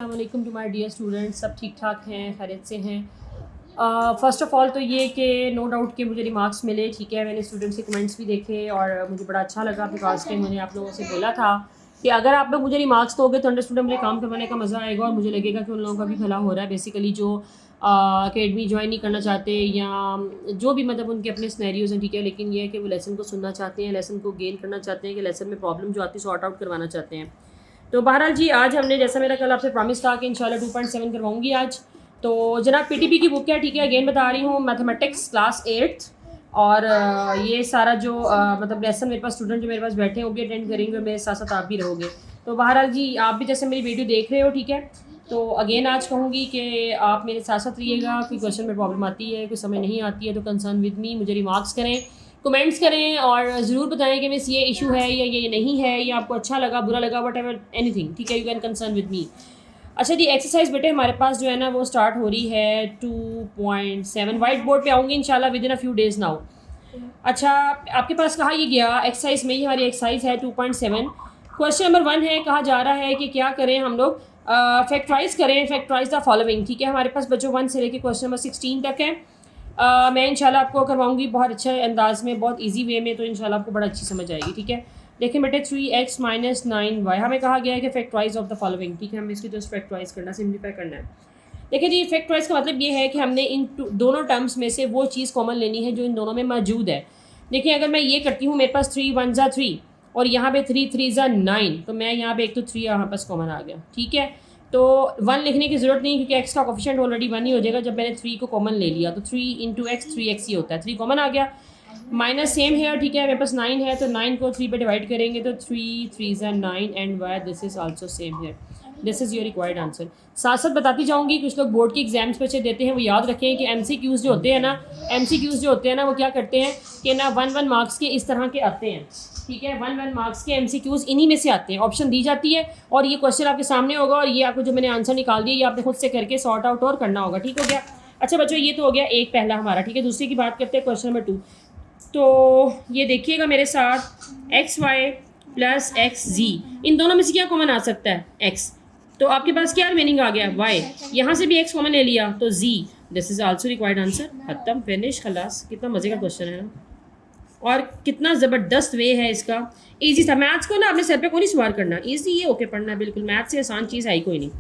अस्सलामुअलैकुम to my dear students. सब ठीक ठाक हैं, खैरियत से हैं। फ़र्स्ट ऑफ़ ऑल तो ये कि नो डाउट कि मुझे रिमार्क्स मिले, ठीक है। मैंने स्टूडेंट्स के कमेंट्स भी देखे और मुझे बड़ा अच्छा लगा बिकॉज कि मैंने आप लोगों से बोला था कि अगर आप लोग मुझे रिमार्क्स दोगे तो अंडरस्टूडेंट मुझे काम करवाने का मज़ा आएगा और मुझे लगेगा कि उन लोगों का भी भला हो रहा है। बेसिकली जो अकेडमी ज्वाइन नहीं करना चाहते या जो भी मतलब उनके अपने स्नैरियोज़ हैं, ठीक है, लेकिन ये है कि वो लेसन को सुनना चाहते हैं, लेसन को गेन करना चाहते हैं, कि लेसन में प्रॉब्लम जो आती है सॉर्ट आउट करवाना चाहते हैं। तो बहरहाल जी, आज हमने जैसा मेरा कल आपसे प्रॉमिस था कि इंशाल्लाह 2.7 करवाऊंगी आज। तो जनाब पीटीपी की बुक है, ठीक है, अगेन बता रही हूँ, मैथमेटिक्स क्लास 8th। और ये सारा जो मतलब लेसन मेरे पास स्टूडेंट जो मेरे पास बैठे हैं वो भी अटेंड करेंगे और मेरे साथ साथ आप भी रहोगे। तो बहरहाल जी, आप भी जैसे मेरी वीडियो देख रहे हो, ठीक है, तो अगेन आज कहूँगी कि आप मेरे साथ साथ रहिएगा। कोई क्वेश्चन में प्रॉब्लम आती है, कोई समझ नहीं आती है तो कंसर्न विद मी मुझे रिमार्क्स करें, कमेंट्स करें और ज़रूर बताएं कि मिस ये इशू है या ये नहीं है, या आपको अच्छा लगा बुरा लगा वट एवर एनीथिंग, ठीक है, you can concern with me. अच्छा जी, एक्सरसाइज बेटे हमारे पास जो है ना वो स्टार्ट हो रही है 2.7। वाइट बोर्ड पे आऊँगी इंशाल्लाह with in a few days now. अच्छा, आपके पास कहा ये गया एक्सरसाइज में, ये हमारी एक्सरसाइज है 2.7। क्वेश्चन नंबर 1 है, कहा जा रहा है कि क्या करें हम लोग, फैक्टराइज करें, फैक्टराइज द फॉलोइंग, ठीक है। हमारे पास बच्चों 1 से लेकर क्वेश्चन नंबर 16 तक है। मैं इंशाल्लाह आपको करवाऊंगी बहुत अच्छे अंदाज में, बहुत इजी वे में, तो इंशाल्लाह आपको बड़ा अच्छी समझ आएगी, ठीक है। देखिए बेटे, 3x माइनस 9y हमें कहा गया है कि फैक्टराइज ऑफ द फॉलोइंग, ठीक है, हमें इसकी जस्ट फैक्टराइज करना, सिम्प्लीफाई करना है। देखिए जी, फैक्टराइज का मतलब ये है कि हमने इन दोनों टर्म्स में से वो चीज़ कॉमन लेनी है जो इन दोनों में मौजूद है। देखिए, अगर मैं ये करती हूँ, मेरे पास 3 1 ज़ा 3 और यहाँ पे 3 3 ज़ा 9, तो मैं यहाँ पे एक तो 3 यहाँ पास कॉमन आ गया, ठीक है। तो 1 लिखने की ज़रूरत नहीं क्योंकि x का कोफिशिएंट ऑलरेडी 1 ही हो जाएगा जब मैंने 3 को कॉमन ले लिया। तो 3 इंटू एक्स 3x ही होता है, 3 कॉमन आ गया। माइनस सेम है, ठीक है, मेरे पास 9 है तो 9 को 3 पे डिवाइड करेंगे तो 3 3 ज़ा 9 and y this is also same है। This is your required answer. साथ साथ बताती जाऊँगी, कुछ लोग बोर्ड के एग्जाम्स बच्चे देते हैं, वो याद रखें कि MCQs जो होते हैं ना, वो क्या करते हैं कि ना 1 मार्क्स के इस तरह के आते हैं, ठीक है। 1 मार्क्स के MCQs इन्हीं में से आते हैं, ऑप्शन दी जाती है और ये क्वेश्चन आपके सामने होगा और ये आपको जो मैंने आंसर निकाल दिया ये आपने खुद से करके सॉर्ट आउट और करना होगा, ठीक हो गया। अच्छा बच्चों, ये तो हो गया एक पहला हमारा, ठीक है। दूसरे की बात करते हैं, क्वेश्चन नंबर 2। तो ये देखिएगा मेरे साथ, XY प्लस XZ, इन दोनों में से क्या कॉमन आ सकता है? X। तो आपके पास क्या मीनिंग आ गया? Y। यहाँ से भी X कॉमन ले लिया तो Z। This is also required answer. खत्म, फिनिश, खलास। कितना मजे का क्वेश्चन है ना, और कितना ज़बरदस्त वे है इसका। ईजी था। मैथ्स को ना अपने सर पे कोई नहीं सवार करना, ईजी ये ओके पढ़ना है, बिल्कुल मैथ्स से आसान चीज़ है ही कोई नहीं।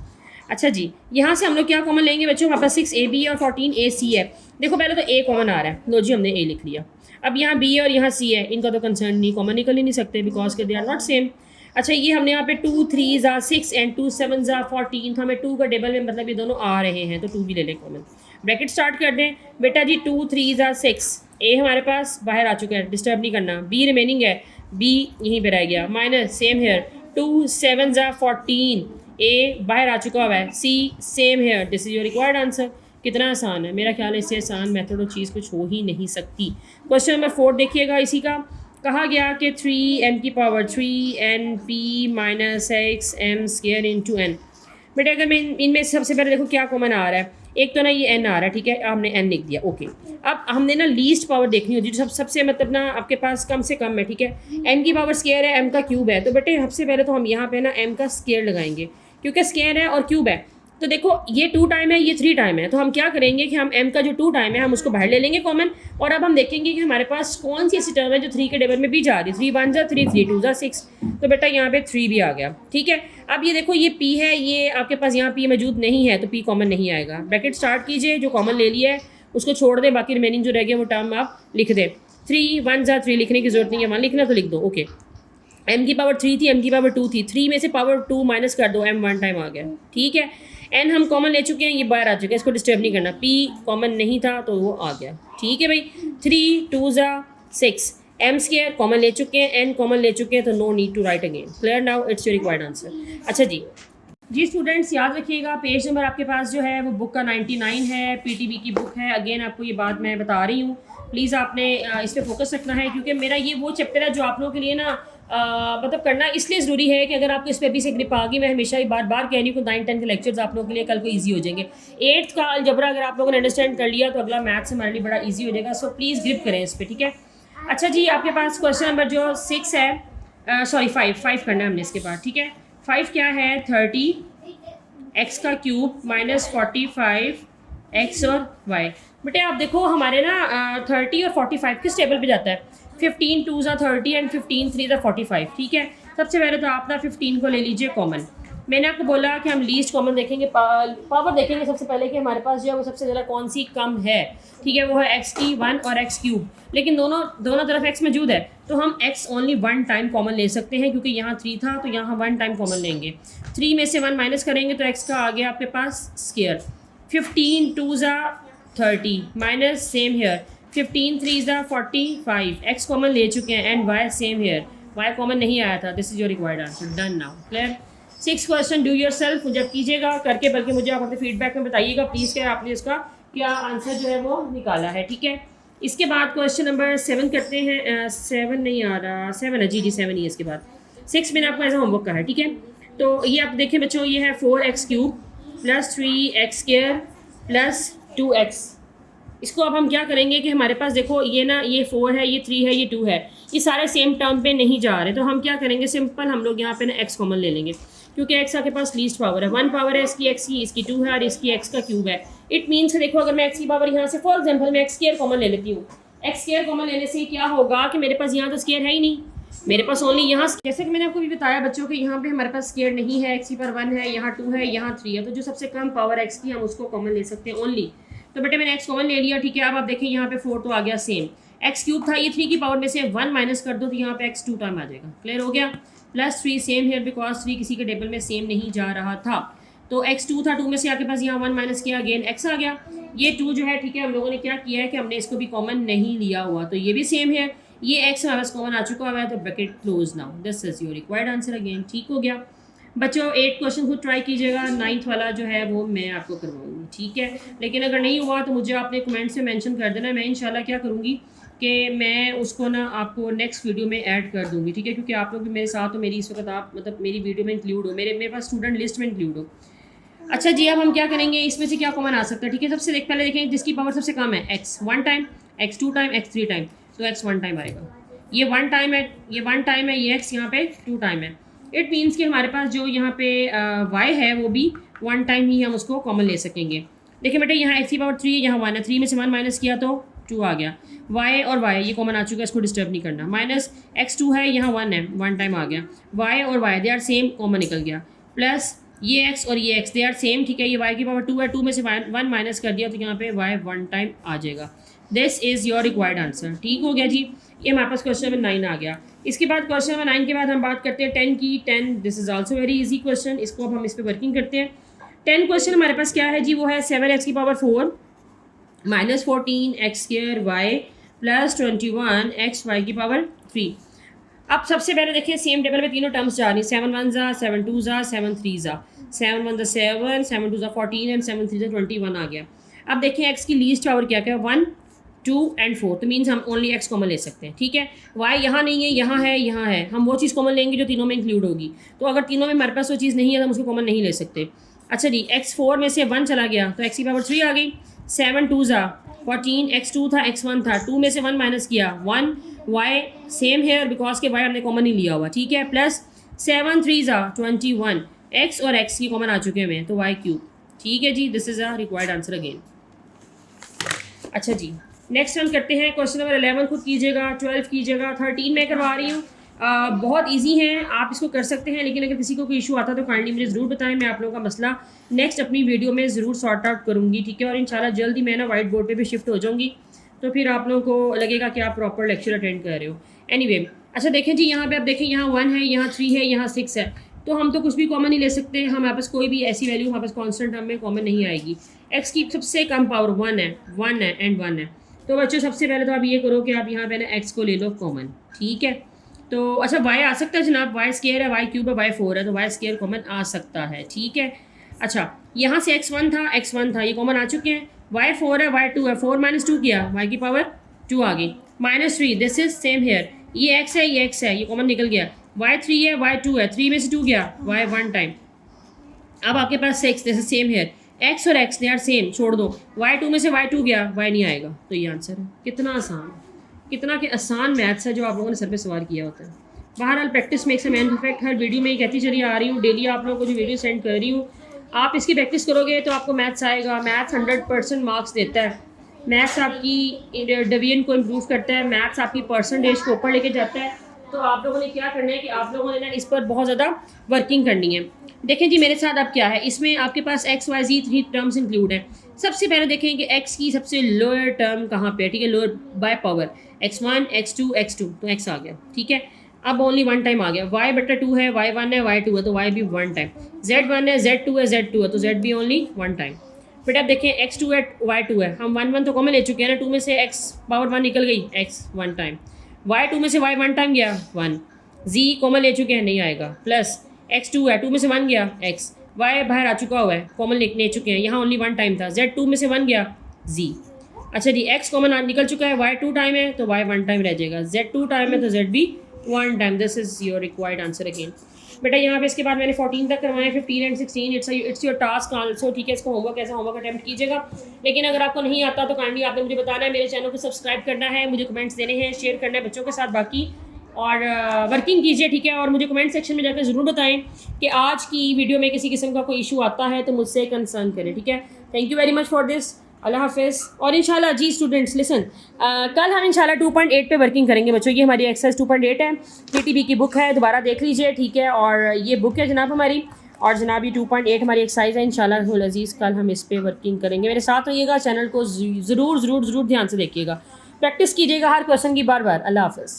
अच्छा जी, यहाँ से हम लोग क्या कॉमन लेंगे बच्चों? हमारे पास 6AB और 14AC है। देखो पहले तो A कॉमन आ रहा है, लो जी हमने A लिख लिया। अब यहाँ B और यहाँ C है, इनका तो कंसर्न नहीं, कॉमन निकल ही नहीं सकते बिकॉज के दे आर नॉट सेम। अच्छा, ये हमने यहाँ पे 2 3 ज़ा 6 एंड 2 7 ज़ा 14, तो हमें 2 का टेबल में मतलब ये दोनों आ रहे हैं तो 2 भी ले लें कॉमन। ब्रैकेट स्टार्ट कर दें बेटा जी। 2 3 ज़ा 6, ए हमारे पास बाहर आ चुका है, डिस्टर्ब नहीं करना। बी रिमेनिंग है, बी यहीं पर रह गया, माइनस सेम हेयर। 2 7 ज़ा 14, ए बाहर आ चुका हुआ है, see same here. This is your required answer. कितना आसान है, मेरा ख्याल है इससे आसान मेथड और चीज़ कुछ हो ही नहीं सकती। क्वेश्चन नंबर 4 देखिएगा, इसी का कहा गया कि 3m की power 3np minus X M square into N. बेटा अगर मैं इनमें सबसे पहले देखो क्या कॉमन आ रहा है, एक तो ना ये n आ रहा है, ठीक है, हमने n लिख दिया, ओके। अब हमने ना लीस्ट पावर देखनी होती है, जो सबसे मतलब ना आपके पास कम से कम है, ठीक है। n की पावर स्क्वायर है, m का क्यूब है, तो बेटे सबसे पहले तो हम यहाँ पे ना m का स्क्वायर लगाएंगे क्योंकि स्क्वायर है और क्यूब है। तो देखो ये 2 टाइम है, ये 3 टाइम है, तो हम क्या करेंगे कि हम m का जो 2 टाइम है हम उसको बाहर ले लेंगे कॉमन। और अब हम देखेंगे कि हमारे पास कौन सी ऐसी टर्म है जो 3 के टेबल में भी जा रही है। 3 1 ज़ा 3, 3 2 ज़ा 6, तो बेटा यहाँ पे 3 भी आ गया, ठीक है। अब ये देखो ये p है, ये आपके पास यहाँ p मौजूद नहीं है तो p कॉमन नहीं आएगा। ब्रैकेट स्टार्ट कीजिए, जो कॉमन ले लिया है उसको छोड़ दें, बाकी रिमेनिंग जो रह गया वो टर्म आप लिख दें। 3 1 ज़ा 3 लिखने की जरूरत नहीं है, 1 लिखना तो लिख दो, ओके। m की पावर 3 थी, m की पावर 2 थी, 3 में से पावर 2 माइनस कर दो, m 1 टाइम आ गया, ठीक है। n हम कॉमन ले चुके हैं, ये बाहर आ चुके हैं, इसको डिस्टर्ब नहीं करना। p कॉमन नहीं था तो वो आ गया, ठीक है भाई। 3 2 ज़ा 6, m स्क्वायर कॉमन ले चुके हैं, n कॉमन ले चुके हैं, तो no need to write again. Clear now, it's your required answer. अच्छा जी स्टूडेंट्स, याद रखिएगा पेज नंबर आपके पास जो है वो बुक का 99 है, पीटीबी की बुक है। अगेन आपको ये बात मैं बता रही हूँ, प्लीज़ आपने इस पर फोकस रखना है क्योंकि मेरा ये वो चैप्टर है जो आप लोगों के लिए ना मतलब करना इसलिए ज़रूरी है कि अगर आपको इस पर भी से ग्रिप आ गई, मैं हमेशा ही बार बार कह रही हूँ 9 10 के लेक्चर्स आप लोगों के लिए कल को ईजी हो जाएंगे। 8th का अलजबरा अगर आप लोगों ने अंडरस्टैंड कर लिया तो अगला मैथ्स हमारे लिए बड़ा ईजी हो जाएगा, सो प्लीज़ ग्रिप करें इस पर, ठीक है। अच्छा जी, आपके पास क्वेश्चन नंबर जो 6 है, सॉरी 5 करना है हमने इसके बाद, ठीक है। 5 क्या है? 30 एक्स का क्यूब माइनस 45 एक्स और वाई। बेटे आप देखो हमारे ना 30 और 45 किस टेबल पे जाता है? 15 2 ज़ा 30 एंड 15 3 ज़ा 45, ठीक है। सबसे पहले तो आप ना 15 को ले लीजिए कॉमन। मैंने आपको बोला कि हम लीस्ट कॉमन देखेंगे, पावर देखेंगे सबसे पहले कि हमारे पास जो है वो सबसे ज़्यादा कौन सी कम है, ठीक है। वो है एक्स की 1 और एक्स क्यूब, लेकिन दोनों तरफ एक्स मौजूद है, तो हम एक्स ओनली 1 टाइम कॉमन ले सकते हैं, क्योंकि यहाँ 3 था तो यहाँ 1 टाइम कॉमन लेंगे। 3 में से 1 माइनस करेंगे तो एक्स का आ गया आपके पास स्क्वायर। 15 2 ज़ा 30 माइनस सेम हेयर 15 3 ज़ा 45, एक्स कॉमन ले चुके हैं and Y same here, Y common नहीं आया था। This is your required answer, done now. Clear? 6 question do yourself, मुझे आप कीजिएगा करके, बल्कि मुझे आप अपने फीडबैक में बताइएगा प्लीज़ कि आपने इसका क्या आंसर जो है वो निकाला है, ठीक है। इसके बाद क्वेश्चन नंबर 7 करते हैं। 7 नहीं आ रहा, 7 है जी 7 ही है। इसके बाद 6 मैंने आपको ऐसा होमवर्क कहा है, ठीक है। तो ये आप देखें बच्चों, ये है 4x cube plus 3x square plus 2x। इसको अब हम क्या करेंगे कि हमारे पास देखो ये ना, ये 4 है, ये 3 है, ये 2 है, ये सारे सेम टर्म पे नहीं जा रहे, तो हम क्या करेंगे, सिंपल हम लोग यहाँ पे ना x कॉमन ले लेंगे, क्योंकि x आपके पास लीस्ट पावर है। 1 पावर है इसकी x की, इसकी 2 है और इसकी x का क्यूब है। इट मीन्स देखो अगर मैं x की पावर यहाँ से फॉर एग्जाम्पल मैं x स्क्वायर कॉमन ले लेती हूँ, x स्क्वायर कॉमन लेने से क्या होगा कि मेरे पास यहाँ तो स्क्वायर है ही नहीं, मेरे पास ओनली यहाँ, जैसे कि मैंने आपको भी बताया बच्चों के यहाँ पे हमारे पास स्क्वायर नहीं है, x की पावर 1 है, यहाँ 2 है, यहाँ 3 है, तो जो सबसे कम पावर x की हम उसको कॉमन ले सकते हैं ओनली। तो बेटे मैंने x कॉमन ले लिया, ठीक है। अब आप देखिए यहाँ पे 4 तो आ गया सेम, x क्यूब था, ये 3 की पावर में से 1 माइनस कर दो तो यहाँ पे x 2 टाइम आ जाएगा। क्लियर हो गया? प्लस 3 सेम हेयर, बिकॉज 3 किसी के टेबल में सेम नहीं जा रहा था, तो x 2 था, 2 में से आपके पास यहाँ 1 माइनस किया, अगेन x आ गया। ये 2 जो है, ठीक है, हम लोगों ने क्या किया है कि हमने इसको भी कॉमन नहीं लिया हुआ, तो ये भी सेम है, ये x हमारे पास कॉमन आ चुका हुआ है, तो bracket close now. This is your required answer again, ठीक हो गया बच्चों। 8 क्वेश्चन खुद ट्राई कीजिएगा, 9th वाला जो है वो मैं आपको करवाऊंगी, ठीक है। लेकिन अगर नहीं हुआ तो मुझे आपने कमेंट से मेंशन कर देना, मैं इंशाल्लाह क्या करूँगी कि मैं उसको ना आपको नेक्स्ट वीडियो में ऐड कर दूँगी, ठीक है, क्योंकि आप लोग भी मेरे साथ हो, मेरी इस वक्त आप मतलब मेरी वीडियो में इंक्लूड हो, मेरे पास स्टूडेंट लिस्ट में इंक्लूड हो। अच्छा जी, अब हम क्या करेंगे, इसमें से क्या कॉमन आ सकता है, ठीक है। सबसे पहले देखें जिसकी पावर सबसे कम है, x 1 time, x 2 time, x 3 time, तो x 1 टाइम आएगा। ये 1 टाइम है, ये 1 टाइम है, ये x यहाँ पे 2 टाइम है। इट मीन्स कि हमारे पास जो यहाँ पे y है वो भी 1 टाइम ही हम उसको कॉमन ले सकेंगे। देखिए बेटे यहाँ x की पावर 3 है, यहाँ 1 है, 3 में से 1 माइनस किया तो 2 आ गया। y और y ये कॉमन आ चुका है, इसको डिस्टर्ब नहीं करना। माइनस x2 है, यहाँ 1 है, 1 टाइम आ गया। y और y they are same, common निकल गया। प्लस ये x और ये x दे आर सेम, ठीक है। ये y की पावर 2 है, 2 में से 1 माइनस कर दिया तो यहाँ पे y 1 टाइम आ जाएगा। This is your required answer, ठीक हो गया जी। ये हमारे पास क्वेश्चन नंबर 9 आ गया। इसके बाद क्वेश्चन नंबर 9 के बाद हम बात करते हैं 10 की। 10 this is also very easy question, इसको अब हम इस पर वर्किंग करते हैं। 10 क्वेश्चन हमारे पास क्या है जी, वो है 7x की power 4 minus 14 X square Y plus 21 X Y की पावर 3। अब सबसे पहले देखिए सेम टेबल में तीनों टर्म्स जा रही, 7 1 ज़ा 7 2 ज़ा 7 3 ज़ा, 7 1 ज़ा 7 7 2 ज़ा 14 एंड 7 3 ज़ा 21 आ गया। अब देखिए एक्स की लीस्ट पावर क्या क्या है, 1 2 एंड 4, तो मीन्स हम ओनली एक्स कॉमन ले सकते हैं, ठीक है। वाई यहाँ नहीं है, यहाँ है, यहाँ है, हम वो चीज़ कॉमन लेंगे जो तीनों में इंक्लूड होगी। तो अगर तीनों में हमारे पास वो चीज़ नहीं है तो हम उसको कॉमन नहीं ले सकते। अच्छा जी, x4 में से 1 चला गया तो x की पावर 3 आ गई। 7 2 ज़ा 14, x2 था, x1 था, 2 में से 1 माइनस किया 1, y सेम है बिकॉज के y हमने कॉमन नहीं लिया हुआ, ठीक है। प्लस 7 3 ज़ा 21, x और x की कॉमन आ चुके हैं तो y क्यूब, ठीक है जी। This is a required answer again. अच्छा जी, नेक्स्ट हम करते हैं क्वेश्चन नंबर 11 खुद कीजिएगा, 12 कीजिएगा, 13 मैं करवा रही हूँ। बहुत इजी हैं, आप इसको कर सकते हैं, लेकिन अगर किसी को कोई इशू आता है तो काइंडली मुझे ज़रूर बताएं, मैं आप लोगों का मसला नेक्स्ट अपनी वीडियो में ज़रूर सॉर्ट आउट करूँगी, ठीक है। और इंशाल्लाह जल्दी मैं ना वाइट बोर्ड पे भी शिफ्ट हो जाऊँगी, तो फिर आप लोगों को लगेगा कि आप प्रॉपर लेक्चर अटेंड कर रहे हो। एनीवे, अच्छा देखें जी, यहाँ पे आप देखें, यहाँ 1 है, यहाँ 3 है, यहाँ 6 है, तो हम तो कुछ भी कॉमन नहीं ले सकते। हमारे पास कोई भी ऐसी वैल्यू हमारे पास कॉन्स्टेंट टर्म में कॉमन नहीं आएगी। एक्स की सबसे कम पावर 1 है, 1 है एंड 1 है। तो बच्चों सबसे पहले तो आप ये करो कि आप यहाँ पे ना एक्स को ले लो कॉमन, ठीक है। तो अच्छा वाई आ सकता है जनाब, वाई स्क्वायर है, वाई क्यूब है, वाई 4 है, तो वाई स्क्वायर कॉमन आ सकता है, ठीक है। अच्छा यहाँ से x1 था, x1 था, ये कॉमन आ चुके हैं। वाई 4 है, वाई 2 है, 4 माइनस 2 किया, वाई की पावर 2 आ गई। Minus 3, this is same here, ये x है, ये x है, ये कॉमन निकल गया। वाई 3 है, वाई 2 है, 3 में से 2 गया, वाई 1 टाइम। अब आपके पास 6, this is same here, x और x दे आर सेम, छोड़ दो। y2 में से y2 गया, y नहीं आएगा, तो ये आंसर है। कितना आसान, कितना कि आसान मैथ्स है जो आप लोगों ने सर पे सवार किया होता है। बहरहाल practice makes a man perfect, her video में ही कहती चली आ रही हूँ, डेली आप लोगों को जो वीडियो सेंड कर रही हूँ आप इसकी प्रैक्टिस करोगे तो आपको मैथ्स आएगा। मैथ्स 100% मार्क्स देता है। मैथ्स आपकी डिवीजन को इम्प्रूव करता है। मैथ्स आपकी परसेंटेज को ऊपर लेके जाता है। तो आप लोगों ने क्या करना है कि आप लोगों ने ना इस पर बहुत ज़्यादा वर्किंग करनी है। देखें जी मेरे साथ अब क्या है, इसमें आपके पास एक्स वाई जी 3 टर्म्स इंक्लूड हैं। सबसे पहले देखें कि एक्स की सबसे लोअर टर्म कहाँ पे है, ठीक है, lower by power x1 x2 x2, तो x आ गया, ठीक है। अब ओनली वन टाइम आ गया। y बटा 2 है, y1 है, y2 है, तो y भी वन टाइम। z1 है, z2 है, z2 है, तो z भी ओनली वन टाइम। फिर आप देखें x2 है, y2 है, हम 1 1 तो कॉमन ले चुके हैं ना, 2 में से x पावर 1 निकल गई, x वन टाइम। y2 में से y वन टाइम गया 1, z कॉमन ले चुके हैं, नहीं आएगा, प्लस x2 है, 2 में से 1 गया x, y बाहर आ चुका हुआ है, कॉमन ले चुके हैं, यहाँ ओनली वन टाइम था, z2 में से 1 गया z। अच्छा जी x कॉमन निकल चुका है, y 2 टाइम है तो y वन टाइम रह जाएगा, z 2 टाइम है तो z भी one time. This is your required answer again. बेटा यहाँ पे इसके बाद मैंने 14 तक करवाए, 15 and 16 it's your task also, ठीक है। इसको होमवर्क ऐसा होमवर्क अटैम्प्ट कीजिएगा। लेकिन अगर आपको नहीं आता तो काइंडली आपने मुझे बताना है, मेरे चैनल को सब्सक्राइब करना है, मुझे कमेंट्स देने हैं, शेयर करना है बच्चों के साथ बाकी, और वर्किंग कीजिए, ठीक है। और मुझे कमेंट सेक्शन में जाकर ज़रूर बताएं कि आज की वीडियो में किसी किस्म का कोई इशू आता है तो मुझसे कंसर्न करें, ठीक है। Thank you very much for this. अल्लाह हाफिज़। और इंशाल्लाह जी स्टूडेंट्स लिसन, कल हम इंशाल्लाह 2.8 पे वर्किंग करेंगे बच्चों। ये हमारी एक्सरसाइज 2.8 है, पीटीबी की बुक है, दोबारा देख लीजिए, ठीक है। और ये बुक है जनाब हमारी, और जनाब ये 2.8 हमारी एक्सरसाइज है। इंशाल्लाह अज़ीज़ कल हम इस पर वर्किंग करेंगे। मेरे साथ रहिएगा, चैनल को ज़रूर ध्यान से देखिएगा, प्रैक्टिस कीजिएगा हर क्वेश्चन की बार बार। अल्लाह हाफिज़।